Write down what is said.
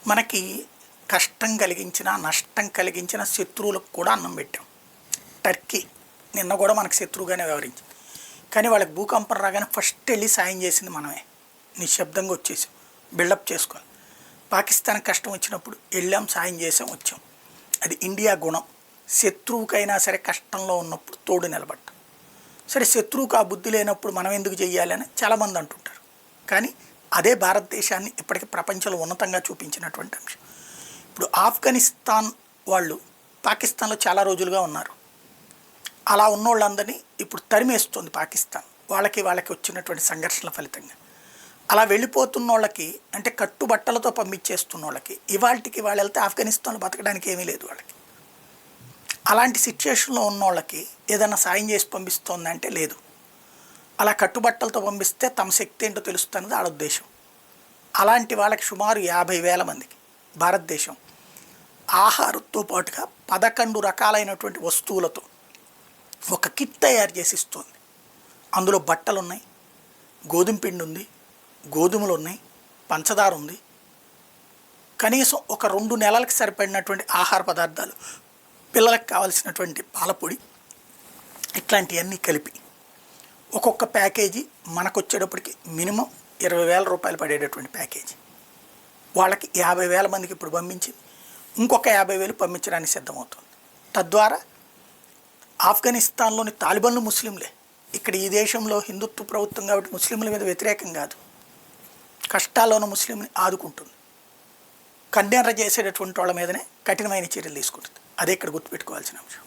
మనకి కష్టం కలిగించిన నష్టం కలిగించిన శత్రువులకు కూడా అన్నం పెట్టాం. టర్కీ నిన్న కూడా మనకు శత్రువుగానే వ్యవహరించింది. కానీ వాళ్ళకి భూకంపం రాగానే ఫస్ట్ వెళ్ళి సాయం చేసింది మనమే. నిశ్శబ్దంగా వచ్చేసాం, బిల్డప్ చేసుకోవాలి. పాకిస్తాన్ కష్టం వచ్చినప్పుడు వెళ్ళాం, సాయం చేసాం, వచ్చాం. అది ఇండియా గుణం. శత్రువుకైనా సరే కష్టంలో ఉన్నప్పుడు తోడు నిలబడ్డాం. సరే శత్రువుకు ఆ బుద్ధి లేనప్పుడు మనం ఎందుకు చెయ్యాలని చాలామంది అంటుంటారు. కానీ అదే భారతదేశాన్ని ఇప్పటికీ ప్రపంచంలో ఉన్నతంగా చూపించినటువంటి అంశం. ఇప్పుడు ఆఫ్ఘనిస్తాన్ వాళ్ళు పాకిస్తాన్లో చాలా రోజులుగా ఉన్నారు. అలా ఉన్నోళ్ళందరినీ ఇప్పుడు తరిమేస్తుంది పాకిస్తాన్, వాళ్ళకి వచ్చినటువంటి సంఘర్షణల ఫలితంగా. అలా వెళ్ళిపోతున్న వాళ్ళకి, అంటే కట్టుబట్టలతో పంపించేస్తున్న వాళ్ళకి ఇవాళకి వాళ్ళు వెళ్తే ఆఫ్ఘనిస్తాన్లో బతకడానికి ఏమీ లేదు వాళ్ళకి. అలాంటి సిచ్యుయేషన్లో ఉన్న వాళ్ళకి ఏదైనా సాయం చేసి పంపిస్తోందంటే లేదు. అలా కట్టుబట్టలతో పంపిస్తే తమ శక్తి ఏంటో తెలుస్తున్నది వాళ్ళ ఉద్దేశం. అలాంటి వాళ్ళకి సుమారు 50,000 మందికి భారతదేశం ఆహారంతో పాటుగా 11 రకాలైనటువంటి వస్తువులతో ఒక కిట్ తయారు చేసి ఇస్తుంది. అందులో బట్టలు ఉన్నాయి, గోధుమ పిండి ఉంది, గోధుమలు ఉన్నాయి, పంచదార ఉంది, కనీసం ఒక 2 నెలలకు సరిపడినటువంటి ఆహార పదార్థాలు, పిల్లలకు కావాల్సినటువంటి పాలపొడి, ఇట్లాంటివన్నీ కలిపి ఒక్కొక్క ప్యాకేజీ మనకు వచ్చేటప్పటికి మినిమం 20,000 రూపాయలు పడేటటువంటి ప్యాకేజీ. వాళ్ళకి 50,000 మందికి ఇప్పుడు పంపించింది. ఇంకొక 50,000 పంపించడానికి సిద్ధమవుతుంది. తద్వారా ఆఫ్ఘనిస్తాన్లోని తాలిబన్లు ముస్లింలే. ఇక్కడ ఈ దేశంలో హిందుత్వ ప్రభుత్వం కాబట్టి ముస్లింల మీద వ్యతిరేకం కాదు, కష్టాల్లో ఉన్న ముస్లింని ఆదుకుంటుంది. కన్నెర్ర చేసేటటువంటి వాళ్ళ మీదనే కఠినమైన చర్యలు తీసుకుంటుంది. అదే ఇక్కడ గుర్తుపెట్టుకోవాల్సిన అంశం.